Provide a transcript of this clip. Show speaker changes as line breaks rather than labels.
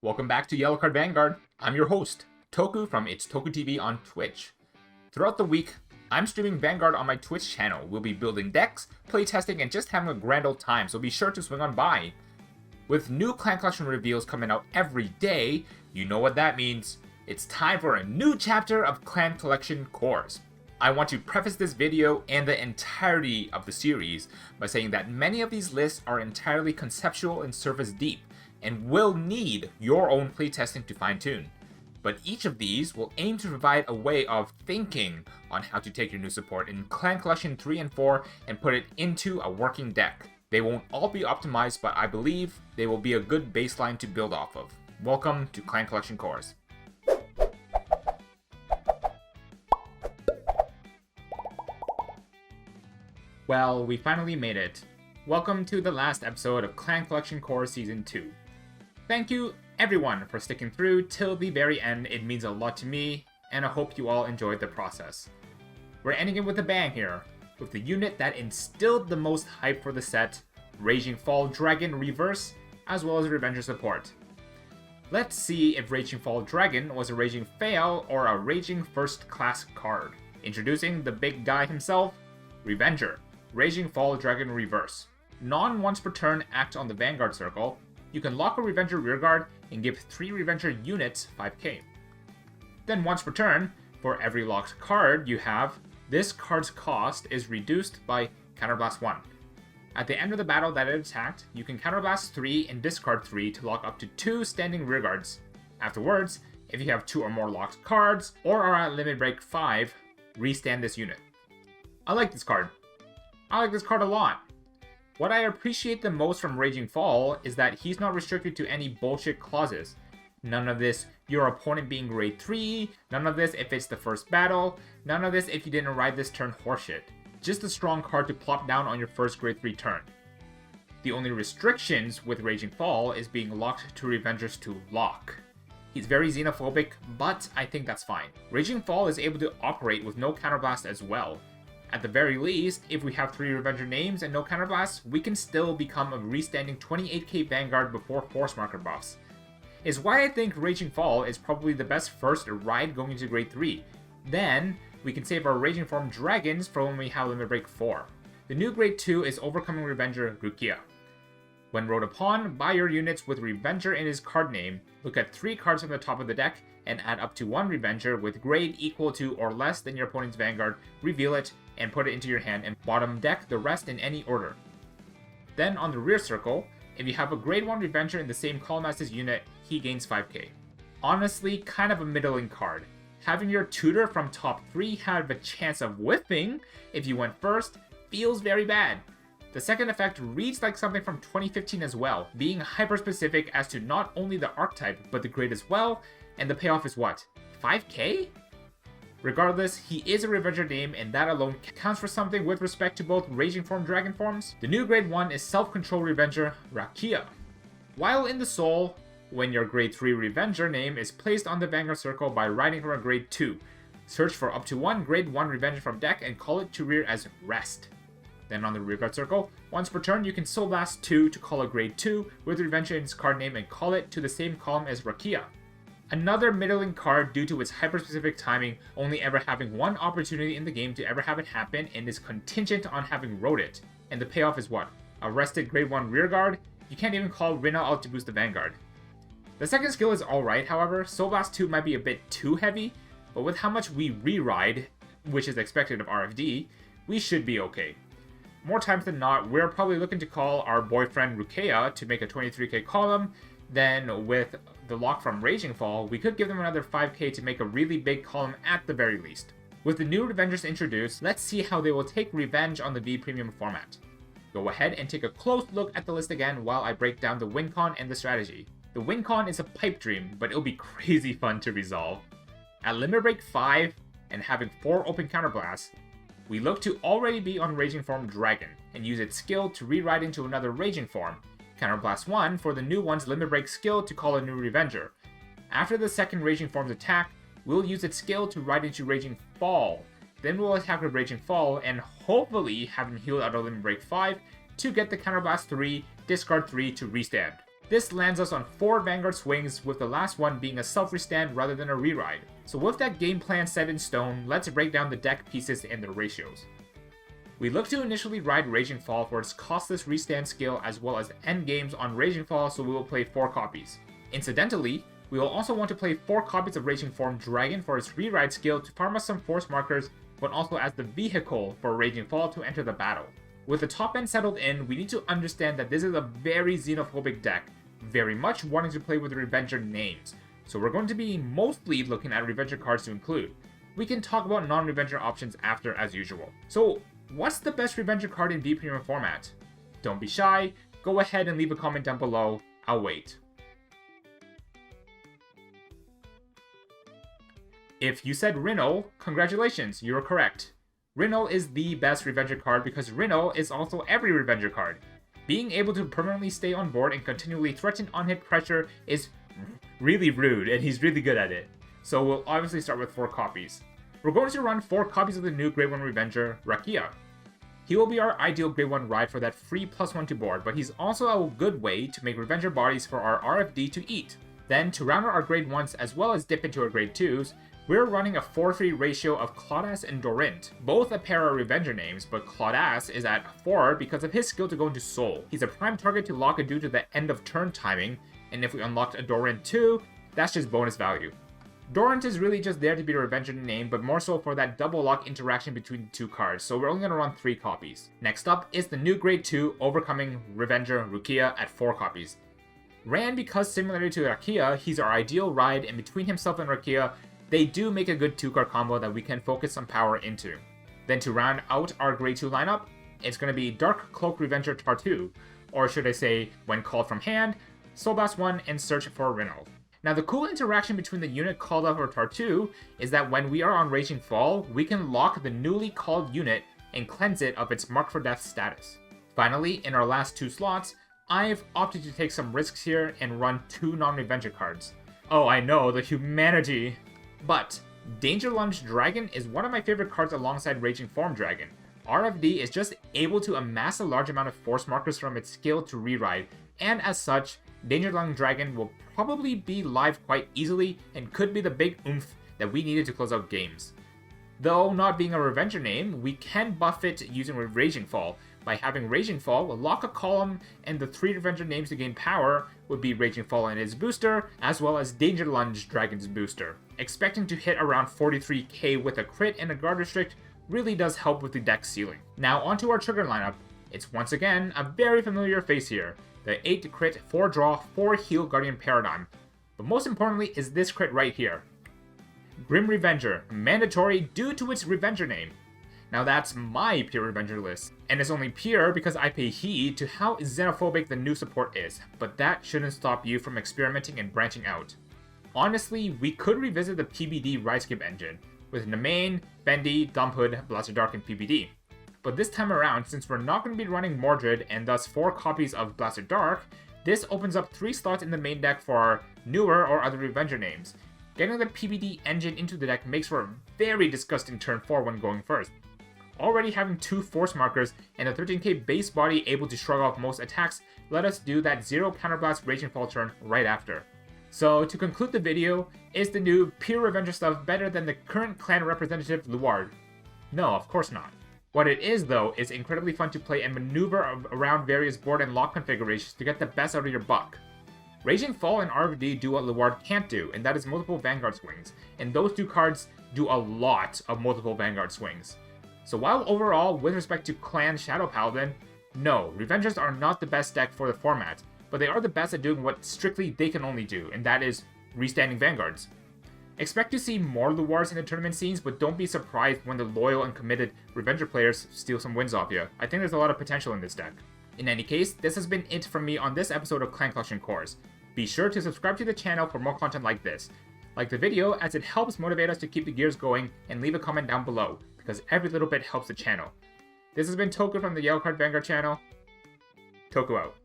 Welcome back to YellowCard Vanguard. I'm your host, Toku from It's Toku TV on Twitch. Throughout the week, I'm streaming Vanguard on my Twitch channel. We'll be building decks, playtesting, and just having a grand old time, so be sure to swing on by. With new clan collection reveals coming out every day, you know what that means. It's time for a new chapter of clan collection cores. I want to preface this video and the entirety of the series by saying that many of these lists are entirely conceptual and surface deep, and will need your own playtesting to fine-tune. But each of these will aim to provide a way of thinking on how to take your new support in Clan Collection 3 and 4 and put it into a working deck. They won't all be optimized, but I believe they will be a good baseline to build off of. Welcome to Clan Collection Cores. Well, we finally made it. Welcome to the last episode of Clan Collection Core Season 2. Thank you everyone for sticking through till the very end. It means a lot to me, and I hope you all enjoyed the process. We're ending it with a bang here, with the unit that instilled the most hype for the set, Raging Fall Dragon Reverse, as well as Revenger support. Let's see if Raging Fall Dragon was a Raging Fail or a Raging First Class card. Introducing the big guy himself, Revenger. Raging Fall Dragon Reverse. Non-once per turn act on the Vanguard circle. You can lock a Revenger rearguard and give 3 Revenger units 5k. Then once per turn, for every locked card you have, this card's cost is reduced by Counterblast 1. At the end of the battle that it attacked, you can Counterblast 3 and discard 3 to lock up to 2 standing rearguards. Afterwards, if you have 2 or more locked cards, or are at limit break 5, restand this unit. I like this card. I like this card a lot. What I appreciate the most from Raging Fall is that he's not restricted to any bullshit clauses. None of this, your opponent being grade 3, none of this if it's the first battle, none of this if you didn't ride this turn horseshit. Just a strong card to plop down on your first grade 3 turn. The only restrictions with Raging Fall is being locked to Revengers to lock. He's very xenophobic, but I think that's fine. Raging Fall is able to operate with no counterblast as well. At the very least, if we have 3 Revenger names and no counterblasts, we can still become a restanding 28k Vanguard before force marker buffs. Is why I think Raging Fall is probably the best first ride going into grade 3. Then, we can save our Raging Form Dragons for when we have limit break 4. The new grade 2 is Overcoming Revenger Rukia. When rode upon, buy your units with Revenger in his card name, look at 3 cards from the top of the deck, and add up to 1 Revenger with grade equal to or less than your opponent's Vanguard, reveal it, and put it into your hand and bottom deck the rest in any order. Then on the rear circle, if you have a grade 1 Revenger in the same column as this unit, he gains 5k. Honestly, kind of a middling card. Having your tutor from top 3 have a chance of whiffing if you went first feels very bad. The second effect reads like something from 2015 as well, being hyper-specific as to not only the archetype but the grade as well, and the payoff is what? 5k? Regardless, he is a Revenger name and that alone counts for something with respect to both Raging Form Dragon forms. The new grade 1 is Self-Control Revenger Rakia. While in the Soul, when your grade 3 Revenger name is placed on the Vanguard circle by riding from a grade 2, search for up to 1 grade 1 Revenger from deck and call it to rear as Rest. Then on the rearguard circle, once per turn you can Soul Blast 2 to call a grade 2 with Revenger in its card name and call it to the same column as Rakia. Another middling card due to its hyper-specific timing, only ever having one opportunity in the game to ever have it happen and is contingent on having rode it. And the payoff is what? A rested grade 1 rearguard? You can't even call Rina out to boost the Vanguard. The second skill is alright, however. Soul Blast 2 might be a bit too heavy, but with how much we re-ride, which is expected of RFD, we should be okay. More times than not, we're probably looking to call our boyfriend Rukia to make a 23k column. Then with the lock from Raging Fall, we could give them another 5k to make a really big column at the very least. With the new Revengers introduced, let's see how they will take revenge on the VPremium format. Go ahead and take a close look at the list again while I break down the win con and the strategy. The win con is a pipe dream, but it'll be crazy fun to resolve. At limit break 5 and having 4 open counterblasts, we look to already be on Raging Form Dragon and use its skill to rewrite into another Raging Form. Counterblast 1 for the new one's limit break skill to call a new Revenger. After the second Raging Form's attack, we'll use its skill to ride into Raging Fall. Then we'll attack with Raging Fall and hopefully have him heal out of limit break 5 to get the Counterblast 3, discard 3 to restand. This lands us on 4 Vanguard swings, with the last one being a self-restand rather than a re-ride. So with that game plan set in stone, let's break down the deck pieces and their ratios. We look to initially ride Raging Fall for its costless restand skill as well as endgames on Raging Fall, so we will play 4 copies. Incidentally, we will also want to play 4 copies of Raging Form Dragon for its re-ride skill to farm us some force markers, but also as the vehicle for Raging Fall to enter the battle. With the top end settled in, we need to understand that this is a very xenophobic deck, very much wanting to play with Revenger names, so we're going to be mostly looking at Revenger cards to include. We can talk about non-Revenger options after as usual. So, what's the best Revenger card in VPremium format? Don't be shy, go ahead and leave a comment down below, I'll wait. If you said Rinno, congratulations, you're correct. Rinno is the best Revenger card because Rinno is also every Revenger card. Being able to permanently stay on board and continually threaten on-hit pressure is really rude, and he's really good at it. So we'll obviously start with 4 copies. We're going to run 4 copies of the new Grade 1 Revenger, Rakia. He will be our ideal Grade 1 ride for that free +1 to board, but he's also a good way to make Revenger bodies for our RFD to eat. Then, to round out our Grade 1s as well as dip into our Grade 2s, we're running a 4-3 ratio of Claudas and Dorint. Both a pair of Revenger names, but Claudas is at 4 because of his skill to go into Soul. He's a prime target to lock it due to the end of turn timing, and if we unlocked a Dorint too, that's just bonus value. Dorint is really just there to be a Revenger name, but more so for that double lock interaction between the 2 cards, so we're only going to run 3 copies. Next up is the new Grade 2 Overcoming Revenger Rukia at 4 copies. Ran because similarly to Rakia, he's our ideal ride, and between himself and Rakia, they do make a good 2-card combo that we can focus some power into. Then to round out our Grade 2 lineup, it's going to be Dark Cloak Revenger Tartu, or should I say, when called from hand, Soul Blast 1 and search for Rinno. Now the cool interaction between the unit called up for Tartu is that when we are on Raging Fall, we can lock the newly called unit and cleanse it of its Mark for Death status. Finally, in our last 2 slots, I've opted to take some risks here and run 2 non-Revenger cards. Oh, I know, the humanity! But Danger Lunge Dragon is one of my favorite cards alongside Raging Form Dragon. RFD is just able to amass a large amount of force markers from its skill to re-ride, and as such, Danger Lunge Dragon will probably be live quite easily and could be the big oomph that we needed to close out games. Though not being a Revenger name, we can buff it using Raging Fall. By having Raging Fall, lock a column, and the 3 Revenger names to gain power would be Raging Fall and its booster, as well as Danger Lunge Dragon's booster. Expecting to hit around 43k with a crit and a guard restrict really does help with the deck ceiling. Now onto our trigger lineup. It's once again a very familiar face here, the 8 crit, 4 draw, 4 heal Guardian Paradigm. But most importantly is this crit right here. Grim Revenger, mandatory due to its Revenger name. Now that's my pure Revenger list, and it's only pure because I pay heed to how xenophobic the new support is, but that shouldn't stop you from experimenting and branching out. Honestly, we could revisit the PBD ride skip engine, with Nemain, Bendy, Dumphood, Blaster Dark, and PBD. But this time around, since we're not going to be running Mordred and thus 4 copies of Blaster Dark, this opens up 3 slots in the main deck for our newer or other Revenger names. Getting the PBD engine into the deck makes for a very disgusting turn 4 when going first. Already having 2 force markers and a 13k base body able to shrug off most attacks let us do that 0 counterblast Raging Fall turn right after. So to conclude the video, is the new pure Revenger stuff better than the current clan representative Luard? No, of course not. What it is though is incredibly fun to play and maneuver around various board and lock configurations to get the best out of your buck. Raging Fall and RFD do what Luard can't do, and that is multiple Vanguard swings, and those 2 cards do a lot of multiple Vanguard swings. So while overall, with respect to Clan Shadow Paladin, no, Revengers are not the best deck for the format, but they are the best at doing what strictly they can only do, and that is restanding Vanguards. Expect to see more Luards in the tournament scenes, but don't be surprised when the loyal and committed Revenger players steal some wins off you. I think there's a lot of potential in this deck. In any case, this has been it from me on this episode of Clan Collection Cores. Be sure to subscribe to the channel for more content like this. Like the video as it helps motivate us to keep the gears going, and leave a comment down below, because every little bit helps the channel. This has been Toku from the YellowCard Vanguard channel. Toku out.